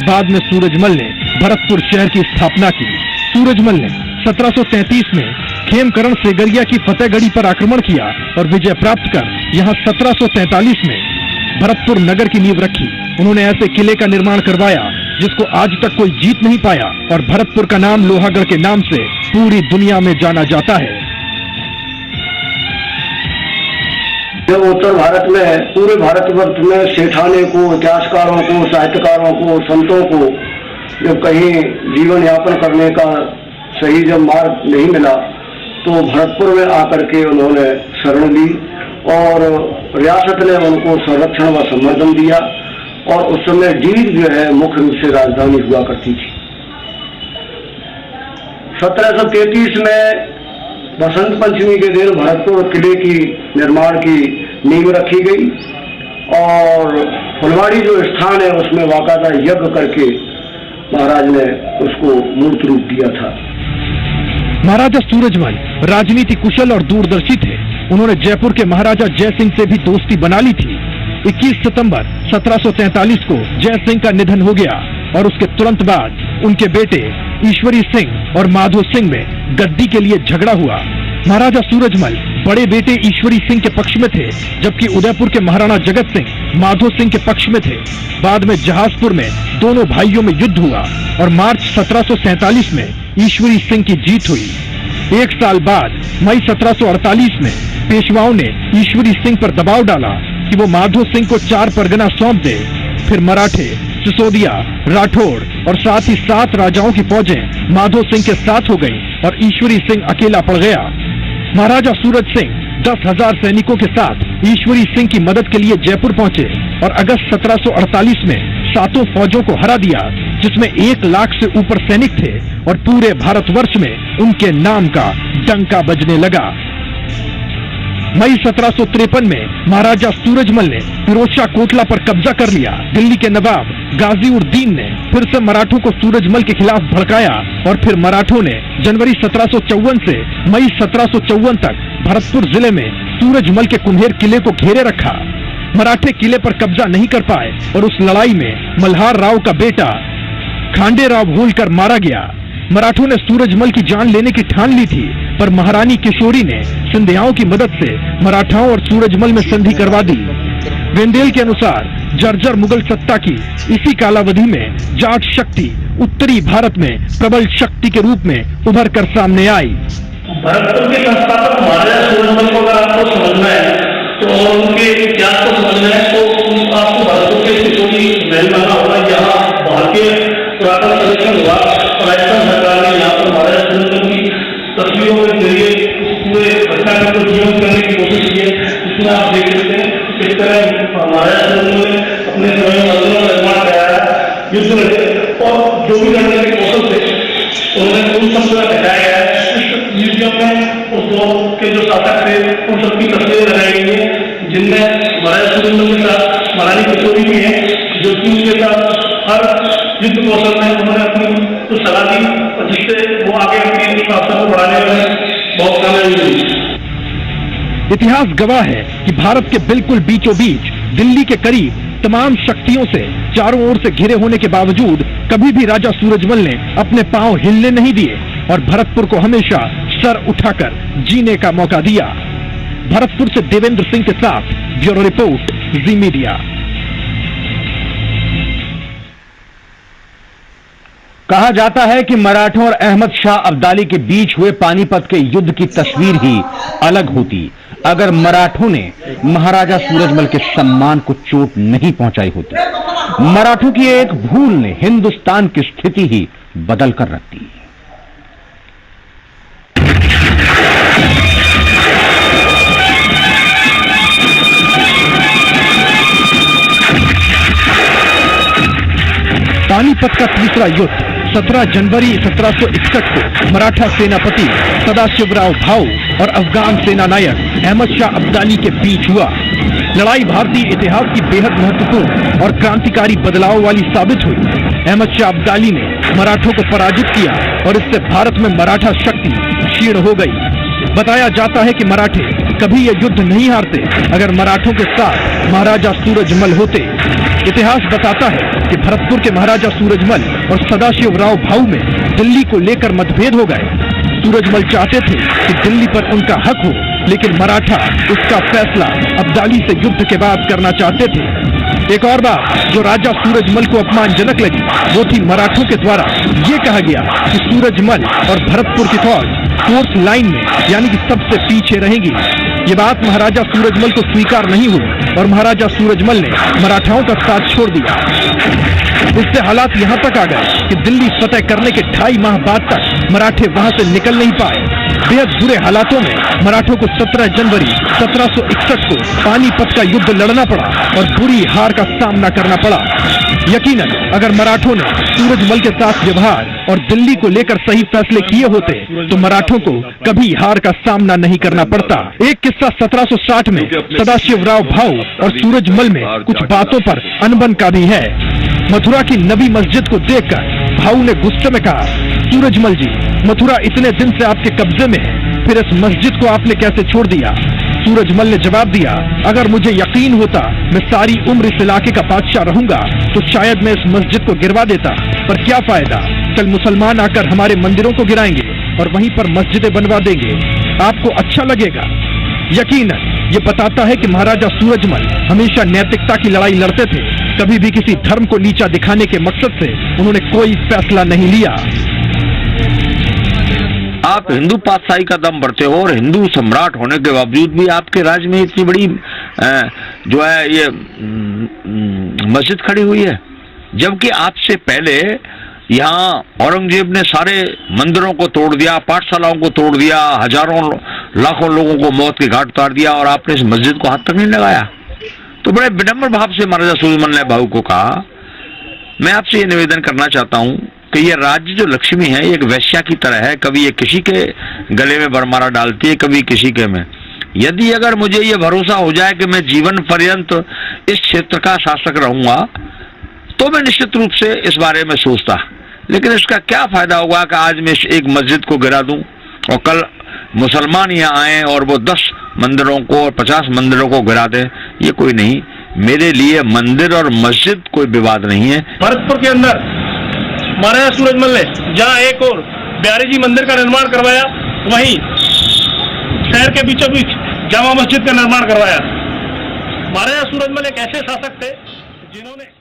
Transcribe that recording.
बाद में सूरजमल ने भरतपुर शहर की स्थापना की। सूरजमल ने 1733 में खेमकरण सेगरिया की फतेहगढ़ी पर आक्रमण किया और विजय प्राप्त कर यहाँ 1743 में भरतपुर नगर की नींव रखी। उन्होंने ऐसे किले का निर्माण करवाया जिसको आज तक कोई जीत नहीं पाया और भरतपुर का नाम लोहागढ़ के नाम से पूरी दुनिया में जाना जाता है। जो उत्तर भारत में, पूरे भारतवर्ष में सेठाने को, इतिहासकारों को, साहित्यकारों को, संतों को जब कहीं जीवन यापन करने का सही जब मार्ग नहीं मिला तो भरतपुर में आकर के उन्होंने शरण ली और रियासत ने उनको संरक्षण व संवर्धन दिया और उस समय जींद जो है मुख्य रूप से राजधानी हुआ करती थी। 1733 में बसंत पंचमी के दिन भरतपुर किले की निर्माण की नींव रखी गई और फुलवाड़ी जो स्थान है उसमें बाकायदा यज्ञ करके महाराज ने उसको मूर्त रूप दिया था। महाराजा सूरजमल राजनीति कुशल और दूरदर्शी थे। उन्होंने जयपुर के महाराजा जय सिंह से भी दोस्ती बना ली थी। 21 सितंबर 1743 को जय सिंह का निधन हो गया और उसके तुरंत बाद उनके बेटे ईश्वरी सिंह और माधो सिंह में गद्दी के लिए झगड़ा हुआ। महाराजा सूरजमल बड़े बेटे ईश्वरी सिंह के पक्ष में थे जबकि उदयपुर के महाराणा जगत सिंह माधो सिंह के पक्ष में थे। बाद में जहाजपुर में दोनों भाइयों में युद्ध हुआ और मार्च 1747 में ईश्वरी सिंह की जीत हुई। एक साल बाद मई 1748 में पेशवाओं ने ईश्वरी सिंह पर दबाव डाला कि वो माधो सिंह को 4 परगना सौंप दे। फिर मराठे, सिसोदिया, राठौड़ और साथ ही 7 राजाओं की फौजें माधो सिंह के साथ हो गईं और ईश्वरी सिंह अकेला पड़ गया। महाराजा सूरज सिंह 10,000 सैनिकों के साथ ईश्वरी सिंह की मदद के लिए जयपुर पहुंचे और अगस्त 1748 में 7 फौजों को हरा दिया जिसमें 1 लाख से ऊपर सैनिक थे और पूरे भारतवर्ष में उनके नाम का डंका बजने लगा। मई 1753 में महाराजा सूरजमल ने फिरोजशाह कोटला पर कब्जा कर लिया। दिल्ली के नवाब गाजी-उर-दीन ने फिर से मराठों को सूरजमल के खिलाफ भड़काया और फिर मराठों ने जनवरी 1754 से मई 1754 तक भरतपुर जिले में सूरजमल के कुम्हेर किले को घेरे रखा। मराठे किले पर कब्जा नहीं कर पाए और उस लड़ाई में मल्हार राव का बेटा खांडे राव होलकर मारा गया। मराठों ने सूरजमल की जान लेने की ठान ली थी पर महारानी किशोरी ने सिंधियाओं की मदद से मराठाओं और सूरजमल में संधि करवा दी। वेंदेल के अनुसार जर्जर मुगल सत्ता की इसी कालावधि में जाट शक्ति उत्तरी भारत में प्रबल शक्ति के रूप में उभर कर सामने आई। भरतपुर के संस्थापक महाराजा सूरजमल को अगर आपको समझना है तो उनके इतिहास को समझना है तो आपको भरतपुर के किशोरी महल जाना होगा। यहाँ भारतीय पुरातन सर्वेक्षण विभाग और राजस्थान सरकार ने यहाँ पर महाराजा सूरजमल की तस्वीरों के जरिए पूरे घटना को जीवन करने की कोशिश की है। इसमें आप देख सकते हैं किस तरह महाराजा सूरजमल ने अपने समय मंदिरों का निर्माण कराया, युद्ध लड़े और जो भी लड़ने के कौशल थे उन्होंने उन सब का दिखाया गया है। इस म्यूजियम में उस दौर के जो शासक थे उन सबकी तस्वीरें लगाई गई है जिनमें महाराजा सूरजमल के साथ महारानी किशोरी भी है जो कि उनके साथ हर युद्ध कौशल में उन्होंने अपनी तो सलाह दी और जिससे वो आगे अपनी अवसर को बढ़ाने में बहुत कामयाबी हुई। इतिहास गवाह है कि भारत के बिल्कुल बीचों बीच दिल्ली के करीब तमाम शक्तियों से चारों ओर से घिरे होने के बावजूद कभी भी राजा सूरजमल ने अपने पांव हिलने नहीं दिए और भरतपुर को हमेशा सर उठाकर जीने का मौका दिया। भरतपुर से देवेंद्र सिंह के साथ ब्यूरो रिपोर्ट, जी मीडिया। कहा जाता है कि मराठों और अहमद शाह अब्दाली के बीच हुए पानीपत के युद्ध की तस्वीर ही अलग होती अगर मराठों ने महाराजा सूरजमल के सम्मान को चोट नहीं पहुंचाई होती। मराठों की एक भूल ने हिंदुस्तान की स्थिति ही बदल कर रख दी। पानीपत का तीसरा युद्ध 17 जनवरी 1761 को मराठा सेनापति सदाशिवराव भाऊ और अफगान सेना नायक अहमद शाह अब्दाली के बीच हुआ। लड़ाई भारतीय इतिहास की बेहद महत्वपूर्ण और क्रांतिकारी बदलाव वाली साबित हुई। अहमद शाह अब्दाली ने मराठों को पराजित किया और इससे भारत में मराठा शक्ति क्षीण हो गई। बताया जाता है कि मराठे कभी ये युद्ध नहीं हारते अगर मराठों के साथ महाराजा सूरजमल होते। इतिहास बताता है कि भरतपुर के महाराजा सूरजमल और सदाशिवराव भाऊ में दिल्ली को लेकर मतभेद हो गए। सूरजमल चाहते थे कि दिल्ली पर उनका हक हो, लेकिन मराठा उसका फैसला अब्दाली से युद्ध के बाद करना चाहते थे। एक और बात जो राजा सूरजमल को अपमानजनक लगी वो थी मराठों के द्वारा ये कहा गया कि सूरजमल और भरतपुर की फौज फोर्स लाइन में यानी कि सबसे पीछे रहेगी। ये बात महाराजा सूरजमल को स्वीकार नहीं हुई और महाराजा सूरजमल ने मराठाओं का साथ छोड़ दिया। इससे हालात यहाँ तक आ गए कि दिल्ली फतेह करने के 2.5 माह बाद तक मराठे वहां से निकल नहीं पाए। बेहद बुरे हालातों में मराठों को 17 जनवरी 1761 को पानीपत का युद्ध लड़ना पड़ा और बुरी हार का सामना करना पड़ा। यकीनन अगर मराठों ने सूरजमल के साथ व्यवहार और दिल्ली को लेकर सही फैसले किए होते तो मराठों को कभी हार का सामना नहीं करना पड़ता। एक किस्सा 1760 में सदाशिवराव भाऊ और सूरजमल में कुछ बातों पर अनबन का भी है। मथुरा की नबी मस्जिद को देखकर भाऊ ने गुस्से में कहा, सूरजमल जी, मथुरा इतने दिन से आपके कब्जे में है, फिर इस मस्जिद को आपने कैसे छोड़ दिया? सूरजमल ने जवाब दिया, अगर मुझे यकीन होता मैं सारी उम्र इस इलाके का बादशाह रहूंगा तो शायद मैं इस मस्जिद को गिरवा देता, पर क्या फायदा, कल मुसलमान आकर हमारे मंदिरों को गिराएंगे और वहीं पर मस्जिदें बनवा देंगे, आपको अच्छा लगेगा? यकीनन ये बताता है कि महाराजा सूरजमल हमेशा नैतिकता की लड़ाई लड़ते थे। कभी भी किसी धर्म को नीचा दिखाने के मकसद से उन्होंने कोई फैसला नहीं लिया। आप हिंदू पातशाही का दम भरते हो और हिंदू सम्राट होने के बावजूद भी आपके राज्य में इतनी बड़ी जो है ये मस्जिद खड़ी हुई है, जबकि आपसे पहले यहाँ औरंगजेब ने सारे मंदिरों को तोड़ दिया, पाठशालाओं को तोड़ दिया, हजारों लाखों लोगों को मौत के घाट उतार दिया और आपने इस मस्जिद को हाथ तक नहीं लगाया। तो बड़े विनम्र भाव से महाराजा सूरजमल ने भाऊ को कहा, मैं आपसे ये निवेदन करना चाहता हूँ कि ये राज्य जो लक्ष्मी है ये एक वैश्या की तरह है, कभी ये किसी के गले में बरमारा डालती है, कभी किसी के में। यदि अगर मुझे ये भरोसा हो जाए कि मैं जीवन पर्यंत इस क्षेत्र का शासक रहूंगा तो मैं निश्चित रूप से इस बारे में सोचता, लेकिन इसका क्या फायदा होगा कि आज मैं एक मस्जिद को गिरा दूं और कल मुसलमान यहाँ आए और वो 10 मंदिरों को और 50 मंदिरों को गिरा दें, ये कोई नहीं। मेरे लिए मंदिर और मस्जिद कोई विवाद नहीं है। भरतपुर के अंदर महाराजा सूरजमल ने जहाँ एक और बिहारी जी मंदिर का निर्माण करवाया, वहीं शहर के बीचों बीच जामा मस्जिद का निर्माण करवाया। महाराजा सूरजमल एक ऐसे शासक थे जिन्होंने